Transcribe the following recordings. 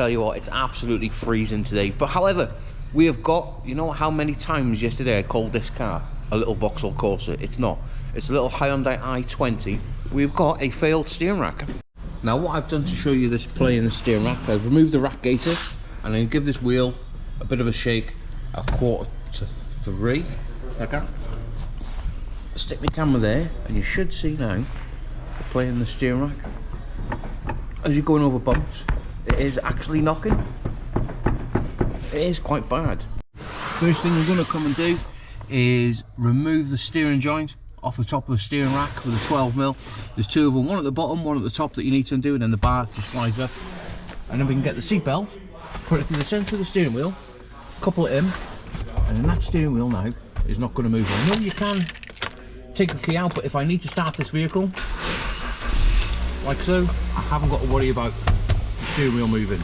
tell you what, it's absolutely freezing today. But however, we have got, you know how many times yesterday I called this car a little Vauxhall Corsa? It's not. It's a little Hyundai I20. We've got a failed steering rack. Now what I've done to show you this play in the steering rack, I've removed the rack gaiter and then give this wheel a bit of a shake at 2:45. Like that. Stick my camera there and you should see now the play in the steering rack. As you're going over bumps, it is actually knocking. It is quite bad. First thing I'm going to come and do is remove the steering joint off the top of the steering rack with a 12mm. There's two of them, one at the bottom, one at the top that you need to undo, and then the bar just slides up. And then we can get the seat belt, put it through the centre of the steering wheel, couple it in, and then that steering wheel now is not going to move. I know you can take the key out, but if I need to start this vehicle, like so, I haven't got to worry about the steering wheel moving.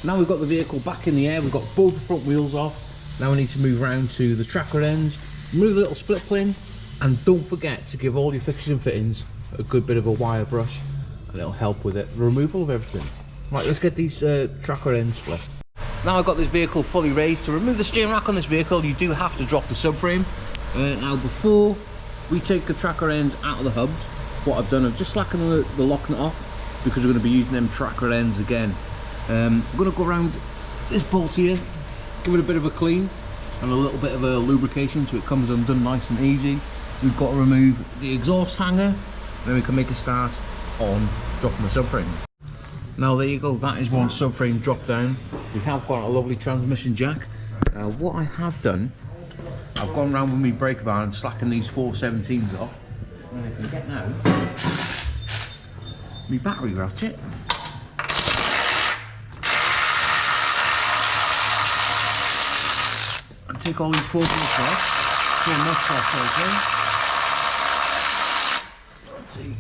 Now we've got the vehicle back in the air, we've got both the front wheels off. Now we need to move around to the tracker ends, remove the little split plane, and don't forget to give all your fixtures and fittings a good bit of a wire brush, and it'll help with it, the removal of everything. Right, let's get these tracker ends split. Now I've got this vehicle fully raised. To remove the steering rack on this vehicle, you do have to drop the subframe. Now before we take the tracker ends out of the hubs, what I've done, I've just slackened the lock nut off because we're going to be using them tracker ends again. I'm going to go around this bolt here, give it a bit of a clean and a little bit of a lubrication so it comes undone nice and easy. We've got to remove the exhaust hanger, then we can make a start on dropping the subframe. Now there you go, that is one subframe drop down. We have got a lovely transmission jack. Now what I have done, I've gone around with my brake bar and slackened these 417s off. And I can get now my battery ratchet. And take all these 4 bolts off. 4 nuts off, okay. Let's see.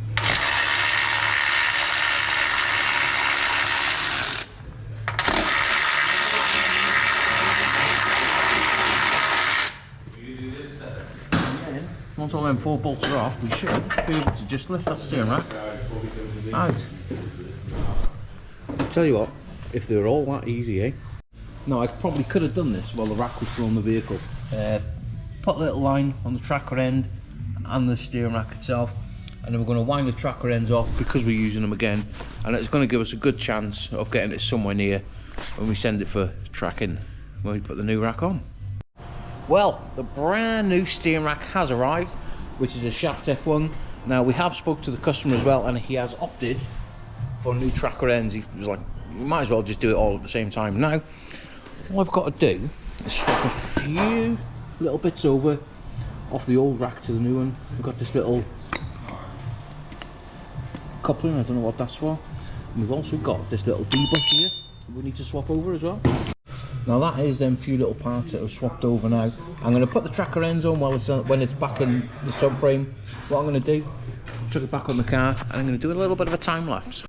Once all them 4 bolts are off, we should be able to just lift that steering rack out. I'll tell you what, if they were all that easy, eh? No, I probably could have done this while the rack was still on the vehicle. Put a little line on the tracker end and the steering rack itself, and then we're going to wind the tracker ends off because we're using them again, and it's going to give us a good chance of getting it somewhere near when we send it for tracking when we put the new rack on. Well, the brand new steering rack has arrived, which is a Shaft F1. Now we have spoke to the customer as well, and he has opted for new tracker ends. He was like, you might as well just do it all at the same time. Now, all I've got to do is swap a few little bits over off the old rack to the new one. We've got this little coupling, I don't know what that's for. And we've also got this little D-bush here we need to swap over as well. Now that is them few little parts that have swapped over now. I'm going to put the tracker ends on while when it's back in the subframe. What I'm going to do, chuck it back on the car, and I'm going to do a little bit of a time lapse.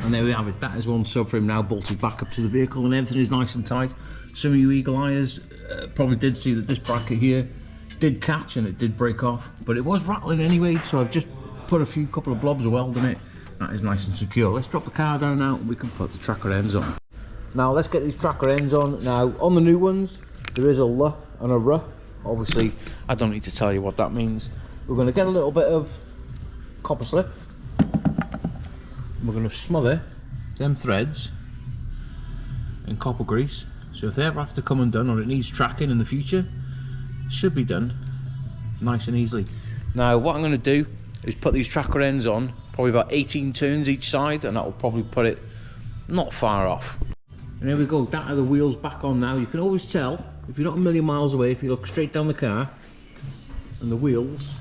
And there we have it, that is one subframe now bolted back up to the vehicle, and everything is nice and tight. Some of you eagle eyers probably did see that this bracket here did catch and it did break off, but it was rattling anyway, so I've just put a couple of blobs of weld in it. That is nice and secure. Let's drop the car down now and we can put the tracker ends on. Now let's get these tracker ends on. Now on the new ones there is a L and a R. Obviously I don't need to tell you what that means. We're going to get a little bit of copper slip. We're going to smother them threads in copper grease, so if they ever have to come undone or it needs tracking in the future, it should be done nice and easily. Now what I'm going to do is put these tracker ends on, probably about 18 turns each side, and that will probably put it not far off. And there we go, that are the wheels back on now. You can always tell if you're not a million miles away, if you look straight down the car, and the wheels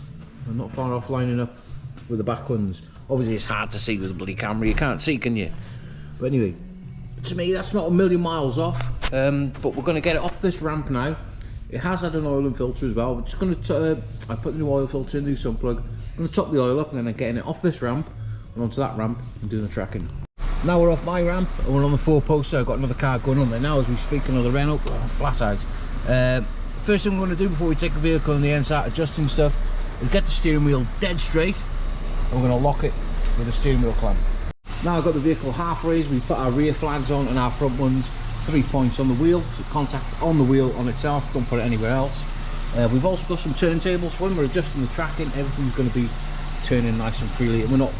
are not far off lining up with the back ones. Obviously it's hard to see with the bloody camera, you can't see, can you? But anyway, to me that's not a million miles off, but we're going to get it off this ramp now It has had an oil and filter as well. We're just going to, I put the new oil filter in, new sun plug. I'm going to top the oil up and then I'm getting it off this ramp and onto that ramp and doing the tracking. Now we're off my ramp and we're on the 4-post, so I've got another car going on there now as we speak, another Renault, flat sides. First thing we're going to do before we take the vehicle and the inside adjusting stuff is get the steering wheel dead straight and we're going to lock it with a steering wheel clamp. Now I've got the vehicle half raised, we put our rear flags on and our front ones 3 points on the wheel, so contact on the wheel on itself, don't put it anywhere else. We've also got some turntables, so when we're adjusting the tracking, everything's going to be turning nice and freely and we're not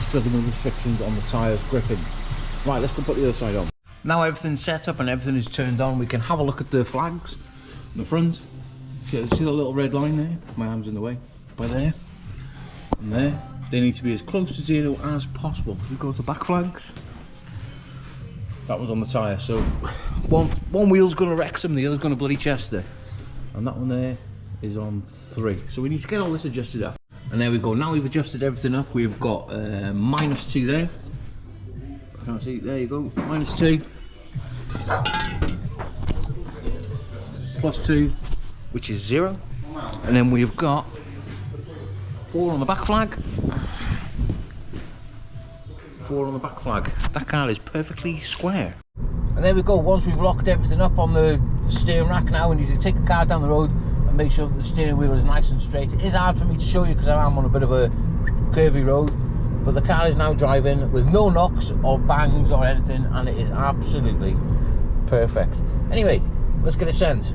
struggling with restrictions on the tyres gripping. Right, let's go put the other side on. Now everything's set up and everything is turned on, we can have a look at the flags in the front. See the little red line there? My arm's in the way. By there and there. They need to be as close to zero as possible. We go to the back flags. That one's on the tyre, so one wheel's going to Wrexham, the other's going to bloody Chester. And that one there is on 3. So we need to get all this adjusted up. And there we go. Now we've adjusted everything up. We've got -2 there. I can't see. There you go. -2. +2, which is 0. And then we've got 4 on the back flag. 4 on the back flag. That car is perfectly square. And there we go. Once we've locked everything up on the steering rack, now we need to take the car down the road and make sure that the steering wheel is nice and straight. It is hard for me to show you because I am on a bit of a curvy road, but the car is now driving with no knocks or bangs or anything, and it is absolutely perfect. Anyway, let's get it sent.